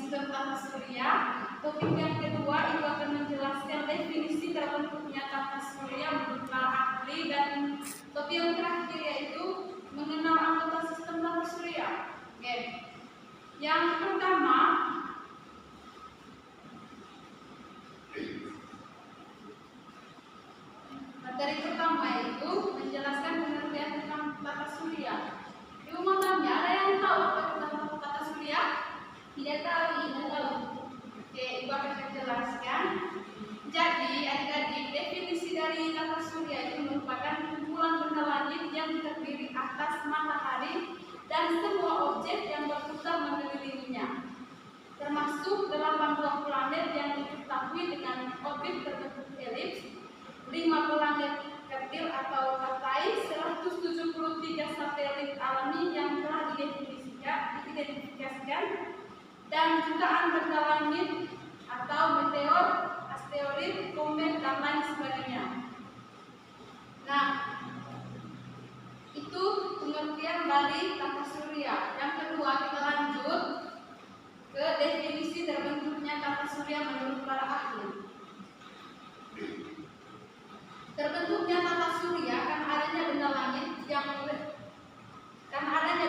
sistem tata surya. Topik yang kedua itu akan menjelaskan definisi terbentuknya tata surya menurut para ahli, dan topik yang terakhir yaitu mengenal anggota sistem tata surya. Oke. Yang pertama, materi pertama yaitu menjelaskan pengertian tentang tata surya. Ibu mau tanya, ada yang tahu apa tentang tata surya? Tidak tahu, tidak tahu. Oke, ibu akan menjelaskan. Jadi, adik-adik, definisi dari tata surya itu merupakan kumpulan benda langit yang terdiri atas matahari dan semua objek yang berputar mengelilinginya, termasuk 8 planet yang diketahui dengan orbit berbentuk elips, 5 planet kecil atau katai, 173 satelit alami yang telah diidentifikasikan, dan jutaan benda langit atau meteor, asteroid, komet, dan lain sebagainya. Nah, itu pengertian dari tata surya. Yang kedua, kita lanjut ke definisi terbentuknya tata surya menurut para ahli. Terbentuknya tata surya karena adanya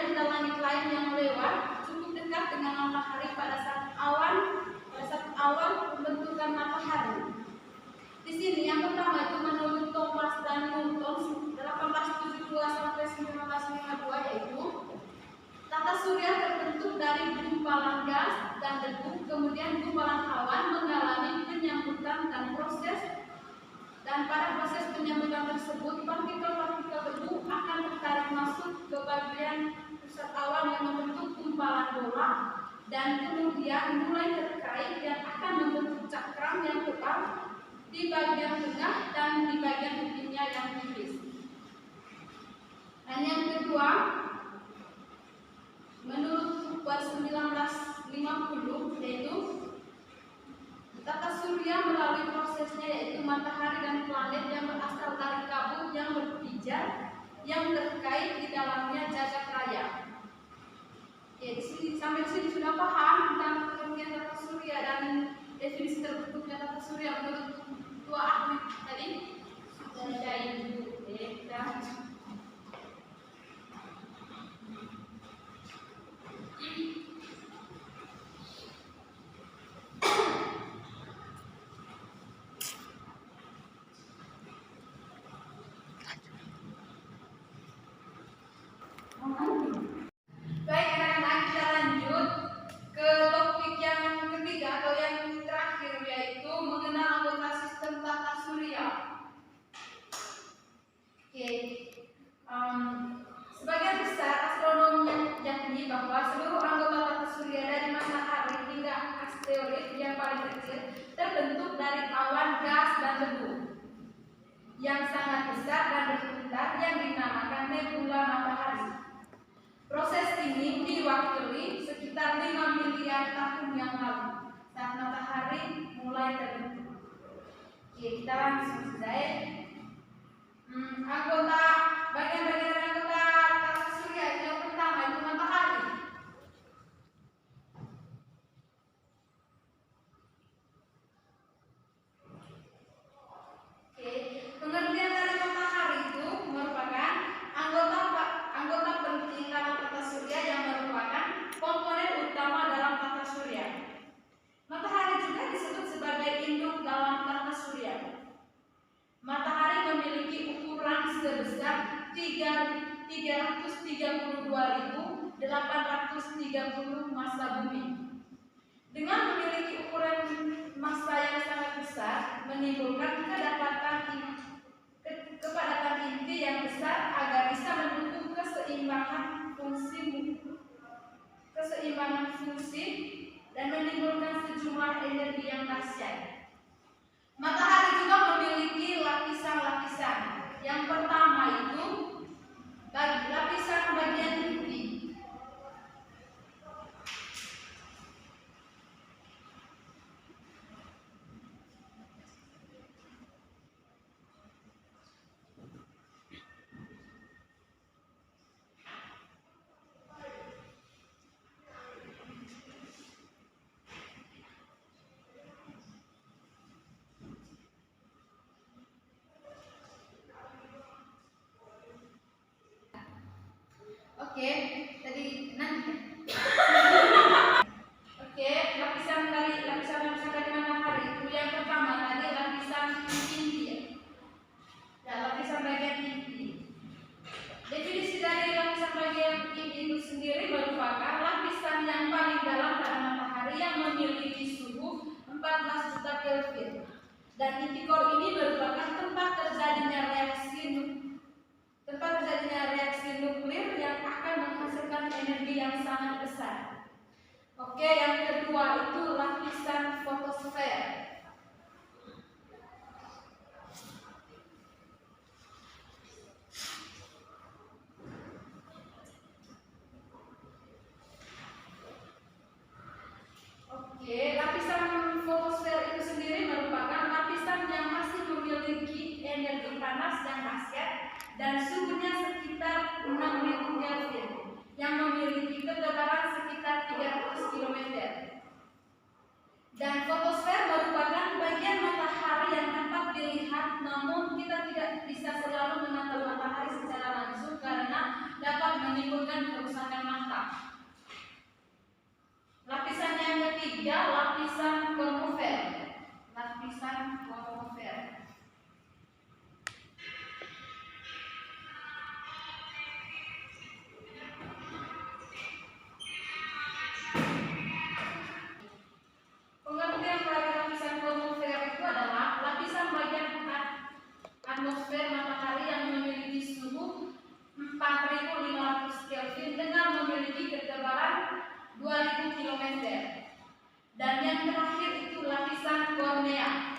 benda langit lain yang lewat cukup dekat dengan matahari pada saat awan pembentukan matahari. Di sini yang pertama itu menurut Thomas dan Newton 1872 sampai 1952, yaitu tata surya terbentuk dari gumpalan gas dan debu, kemudian gumpalan awan mengalami penyambutan dan pada proses penyambutan tersebut partikel-partikel debu akan tertarik masuk ke bagian pusat awan yang membentuk gumpalan bola, dan kemudian mulai terkait dan akan membentuk cakram yang tebal di bagian tengah dan di bagian ujungnya yang tipis. Dan yang kedua, menurut Cooper 1950, yaitu tata surya melalui prosesnya yaitu matahari dan planet yang berasal dari kabut yang berpijar yang terkait di dalamnya jagat raya. Oke, sampai sini sudah paham tentang pengertian tata surya dan definisi terbentuknya tata surya menurut dua ahli tadi? Sudah Ibu. Baik anak-anak, kita lanjut ke topik yang ketiga atau yang terakhir, yaitu mengenal anggota sistem tata surya. Oke, sebagian besar astronom yakini bahwa seluruh anggota tata surya dari matahari hingga asteroid yang paling kecil terbentuk dari awan, gas, dan debu yang sangat besar dan berputar yang dinamakan nebula matahari. Proses ini diwakili sekitar 5 miliar tahun yang lalu saat matahari mulai terbentuk. Oke, kita langsung saja ya. Bagian-bagian anggota tata surya yang pertama itu matahari. Oke, pengertian dari matahari itu merupakan anggota penting dalam tata surya yang merupakan komponen utama dalam tata surya. Matahari juga disebut sebagai induk dalam tata surya. Matahari memiliki ukuran sebesar 332.830 massa bumi. Dengan memiliki ukuran massa yang sangat besar, menimbulkan kepadatan inti yang besar agar bisa mendukung keseimbangan fungsi dan menimbulkan sejumlah energi yang dahsyat. Matahari juga memiliki lapisan-lapisan. Yang pertama itu lapisan bagian inti. 14 juta Kelvin. Dan inti core ini merupakan tempat terjadinya reaksi nuklir yang akan menghasilkan energi yang sangat besar. Oke, yang kedua itu lapisan fotosfer. Lapisan fotosfer itu sendiri merupakan lapisan yang masih memiliki energi panas yang dahsyat dan suhunya sekitar 6000 Kelvin, yang memiliki ketebalan sekitar 300 km. Dan fotosfer merupakan bagian matahari yang dapat dilihat, namun kita tidak bisa selalu menatap matahari secara langsung karena dapat menimbulkan kerusakan mata. Lapisan yang ketiga, lapisan kromofer. Lapisan kromofer. Pengertian dari lapisan kromofer itu adalah lapisan bagian atmosfer matahari yang memiliki suhu 4500 Kelvin dengan memiliki ketebalan 2000 km. Dan yang terakhir itu lapisan kornea.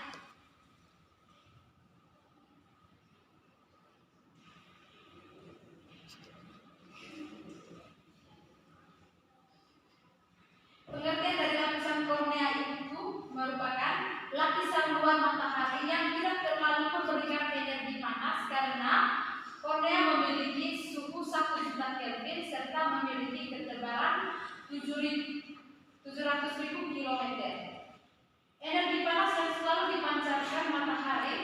Pengertian dari lapisan kornea itu merupakan lapisan luar matahari yang tidak terlalu memberikan energi panas karena kornea memiliki suhu 1 juta Kelvin serta memiliki ketebalan 700.000 km. Energi panas yang selalu dipancarkan matahari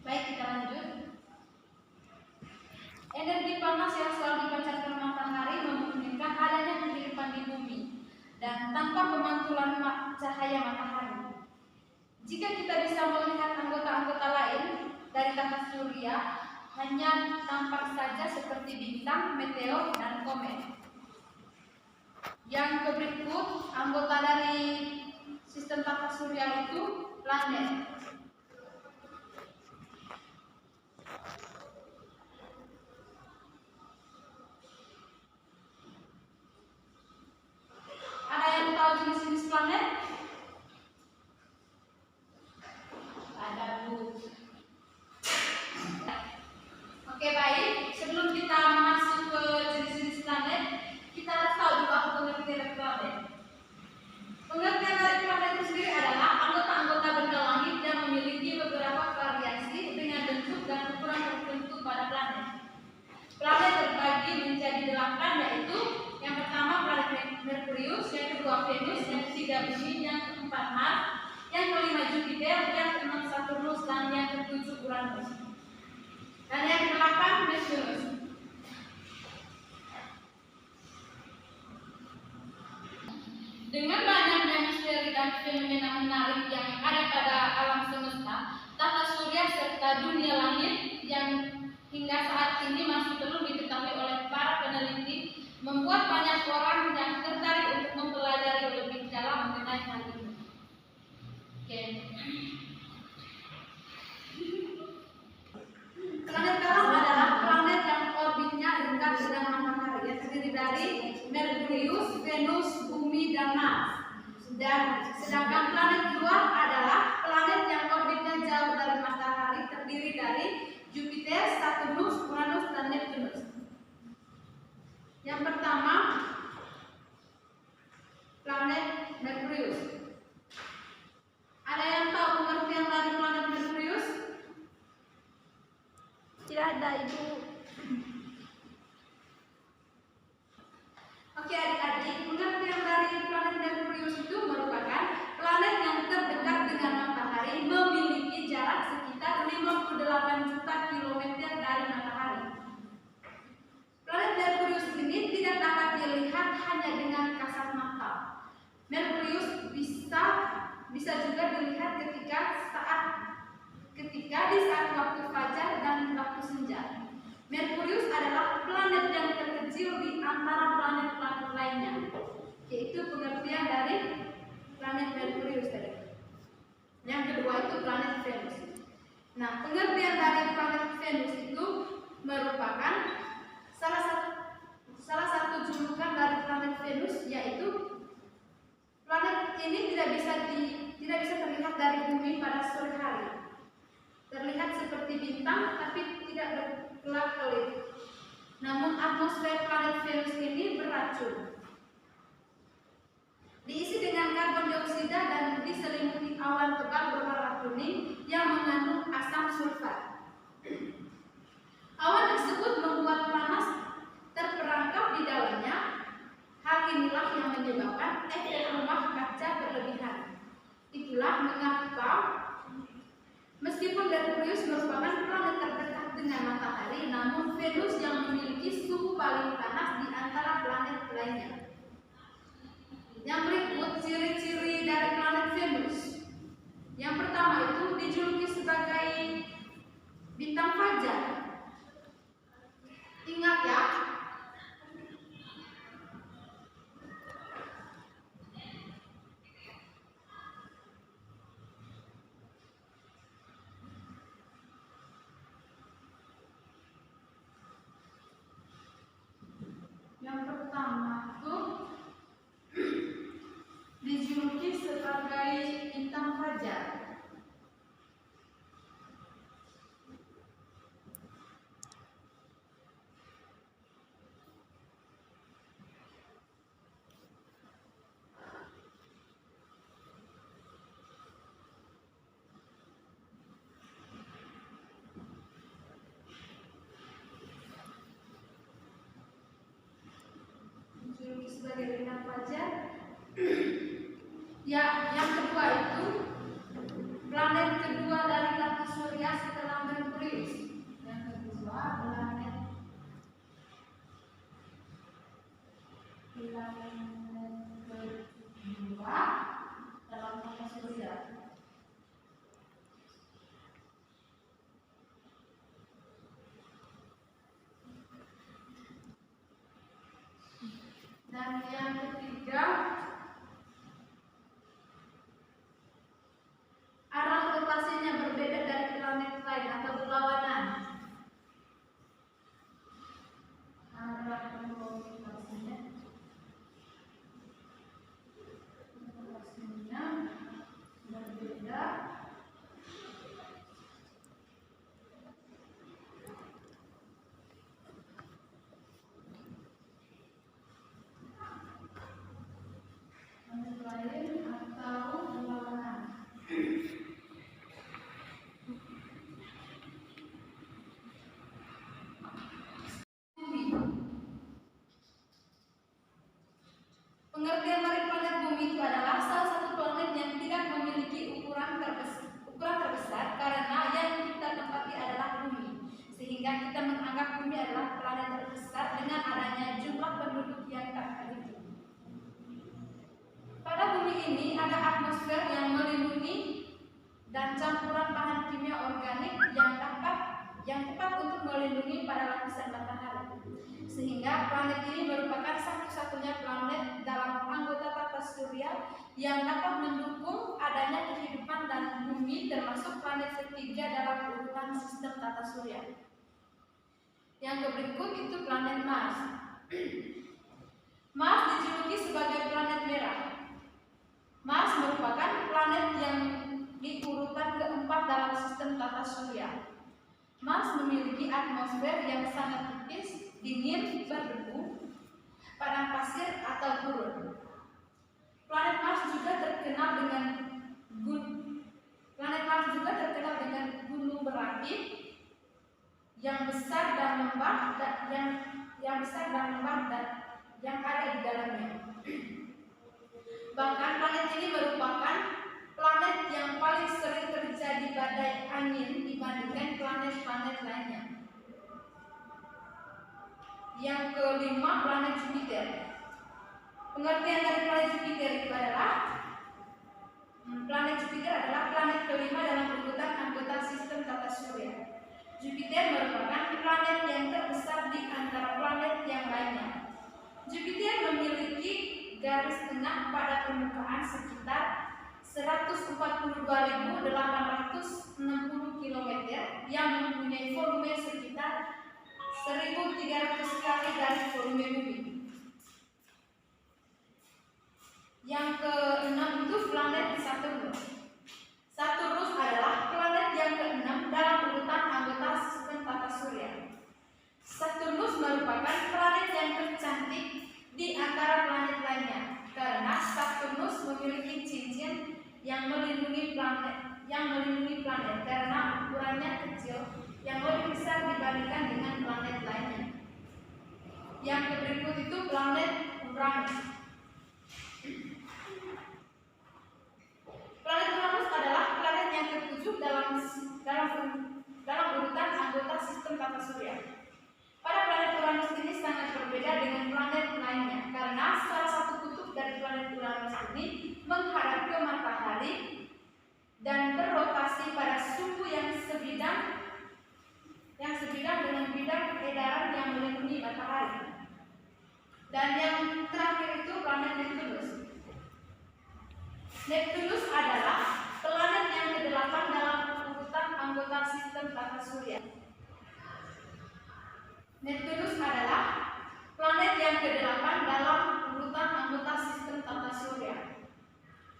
baik, kita lanjut. Energi panas yang selalu dipancarkan matahari memungkinkan adanya kehidupan di bumi dan tanpa pemantulan cahaya matahari. Jika kita bisa melihat anggota-anggota lain dari tata surya, hanya tampak saja seperti bintang, meteor, dan komet. Yang berikut, anggota dari sistem tata surya itu planet. Ada yang tahu jenis-jenis planet? Ada, Bu. Oke, baik. Sebelum kita masuk ke jenis-jenis planet, kita harus tahu juga apa pengertian dari planet. Pengertian dari planet itu sendiri adalah anggota-anggota benda langit yang memiliki beberapa variasi dengan bentuk dan ukuran tertentu pada planet. Planet terbagi menjadi 8, yaitu yang pertama planet Merkurius, yang kedua Venus, yang ketiga Bumi, yang keempat Mars, yang kelima Jupiter, yang keenam Saturnus, dan yang ketujuh Uranus. Dan yang ke-8 Neptunus. Dengan banyaknya misteri dan fenomena menarik yang ada pada alam semesta, tata surya serta dunia langit yang hingga saat ini masih belum diketahui oleh para peneliti, membuat banyak orang yang tertarik untuk mempelajari lebih dalam mengenai hal ini. Oke. Planet dalam adalah planet yang orbitnya dekat dengan matahari, yang terdiri dari Merkurius, Venus, Bumi, dan Mars. Dan sedangkan planet luar adalah planet yang orbitnya jauh dari matahari, terdiri dari Jupiter, Saturnus, Uranus, dan Neptunus. Yang pertama, planet Merkurius. Ada yang tahu pengertian dari planet Merkurius? Tidak ada, Ibu. Oke, adik-adik, pengertian dari planet Merkurius itu merupakan planet yang terdekat dengan matahari, memiliki jarak sekitar 58 juta kilometer dari matahari. Planet Merkurius ini tidak dapat dilihat hanya dengan kasat mata. Merkurius bisa juga dilihat ketika di saat waktu fajar dan waktu senja. Merkurius adalah planet yang terkecil di antara planet-planet lainnya. yaitu pengertian dari planet Merkurius tadi. Yang kedua itu planet Venus. Nah, pengertian dari planet Venus itu merupakan salah satu julukan dari planet Venus, yaitu planet ini tidak bisa terlihat dari bumi pada sore hari. Terlihat seperti bintang tapi tidak berkelap-kelip. Namun atmosfer planet Venus ini beracun. Diisi dengan karbon dioksida dan diselimuti awan tebal berwarna kuning yang mengandung asam sulfat. Awan tersebut membuat panas terperangkap di dalamnya. Hal inilah yang menyebabkan efek rumah kaca berlebihan. Itulah mengapa meskipun Merkurius merupakan planet terdekat dengan matahari, namun Venus yang memiliki suhu paling panas di antara planet lainnya. Yang berikut ciri-ciri dari planet Venus. Yang pertama itu dijuluki sebagai bintang fajar. Ingat ya, yang pertama itu dijuluki sebagai bintang fajar. Dijuluki sebagai bintang fajar. Ya, yang kedua itu planet kedua dari tata surya setelah Merkurius. Yang kedua planet kedua dalam tata surya. Dan yang ketiga, arah rotasinya berbeda dari planet lain atau berlawanan. Arah rotasinya berbeda lain atau berlawanan. Pengertian dari planet bumi itu adalah salah satu planet yang tidak memiliki ukuran terbesar karena yang kita tempati adalah bumi, sehingga kita menganggap bumi adalah planet terbesar dengan adanya jumlah penduduk yang tak terhitung. Pada bumi ini ada atmosfer yang melindungi dan campuran bahan kimia organik yang tepat untuk melindungi pada lapisan matahari, sehingga planet ini merupakan satu-satunya planet dalam anggota tata surya yang dapat mendukung adanya kehidupan dan bumi termasuk planet ketiga dalam urutan sistem tata surya. Yang berikut itu planet Mars. Mars dijuluki sebagai planet merah. Mars merupakan planet yang di urutan keempat dalam sistem tata surya. Mars memiliki atmosfer yang sangat tipis, dingin, berdebu, padang pasir atau gurun. Planet Mars juga terkenal dengan gunung berapi yang besar dan lembah yang ada di dalamnya. Bahkan planet ini merupakan planet yang paling sering terjadi badai angin dibandingkan planet-planet lainnya. Yang kelima, planet Jupiter. Pengertian dari planet Jupiter itu adalah planet Jupiter adalah planet kelima dalam urutan anggota sistem tata surya. Jupiter merupakan planet yang terbesar di antara planet yang lainnya. Jupiter memiliki garis 142.860 km yang mempunyai volume sekitar 1.300 kali dari volume bumi. Yang keenam itu planet Saturnus. Saturnus adalah planet yang keenam dalam urutan anggota sistem tata surya. Saturnus merupakan planet yang tercantik di antara planet lainnya karena Saturnus memiliki cincin yang melindungi planet karena ukurannya kecil yang lebih besar dibandingkan dengan planet lainnya. Yang berikut itu planet Uranus. Planet Uranus adalah planet yang ketujuh dalam urutan anggota sistem tata surya. Pada planet Uranus ini sangat berbeda dengan planet lainnya karena salah satu kutub dari planet Uranus ini menghadap ke matahari dan berrotasi pada suhu yang sebidang dengan bidang edaran yang melindungi matahari. Dan yang terakhir itu planet Neptunus. Neptunus adalah planet yang ke-8 dalam urutan anggota sistem tata surya. Neptunus adalah planet yang ke-8 dalam urutan anggota sistem tata surya.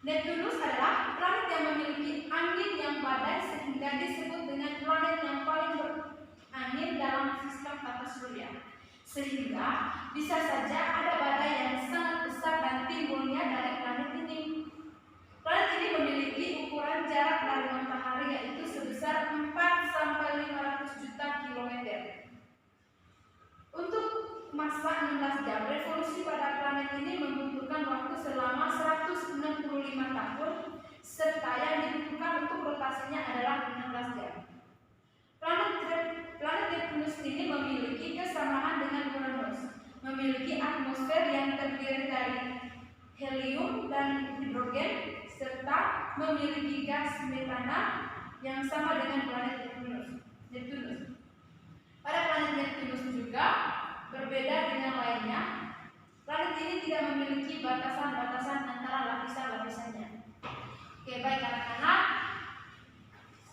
Neptunus adalah planet yang memiliki angin yang badai sehingga disebut dengan planet yang paling berangin dalam sistem tata surya. Sehingga bisa saja ada badai yang sangat besar dan timbulnya dari planet ini. Planet ini memiliki ukuran jarak dari matahari yaitu sebesar 4 sampai 500 juta kilometer. Untuk masa 16 jam, revolusi pada planet ini membutuhkan waktu selama 165 tahun, serta yang dibutuhkan untuk rotasinya adalah 16 jam. Planet Neptunus ini memiliki kesamaan dengan Uranus, memiliki atmosfer yang terdiri dari helium dan hidrogen, serta memiliki gas metana yang sama dengan planet Neptunus. Pada planet Neptunus juga berbeda dengan lainnya. Planet ini tidak memiliki batasan-batasan antara lapisan-lapisannya. Oke, baik anak-anak.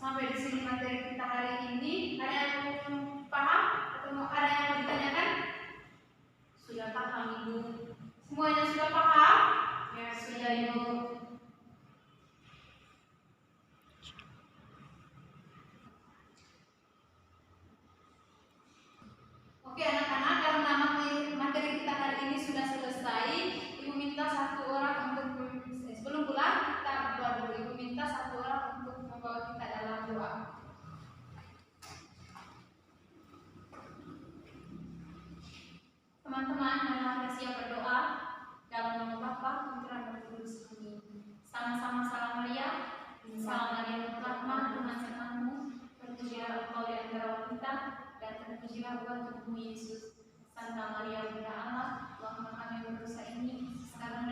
Sampai di sini materi kita hari ini. Ada yang paham atau ada yang mau ditanyakan? Sudah paham Ibu? Semuanya sudah paham? Ya, sudah Ibu. Oke anak-anak, karena materi kita hari ini sudah selesai, Ibu minta satu orang untuk sebelum pulang kita berdoa dulu. Ibu minta satu orang untuk membawa kita dalam doa. Teman-teman, marilah siap berdoa dalam nama Bapa, Putra dan Roh Kudus. Amin. Sama-sama salam Maria. Salam Maria Rahmat, Tuhan sertamu. Terpujilah Engkau di antara wanita, dan terpujilah buah tubuhmu Yesus. Santa Maria Bunda Allah, Tuhan kami berdosa ini sekarang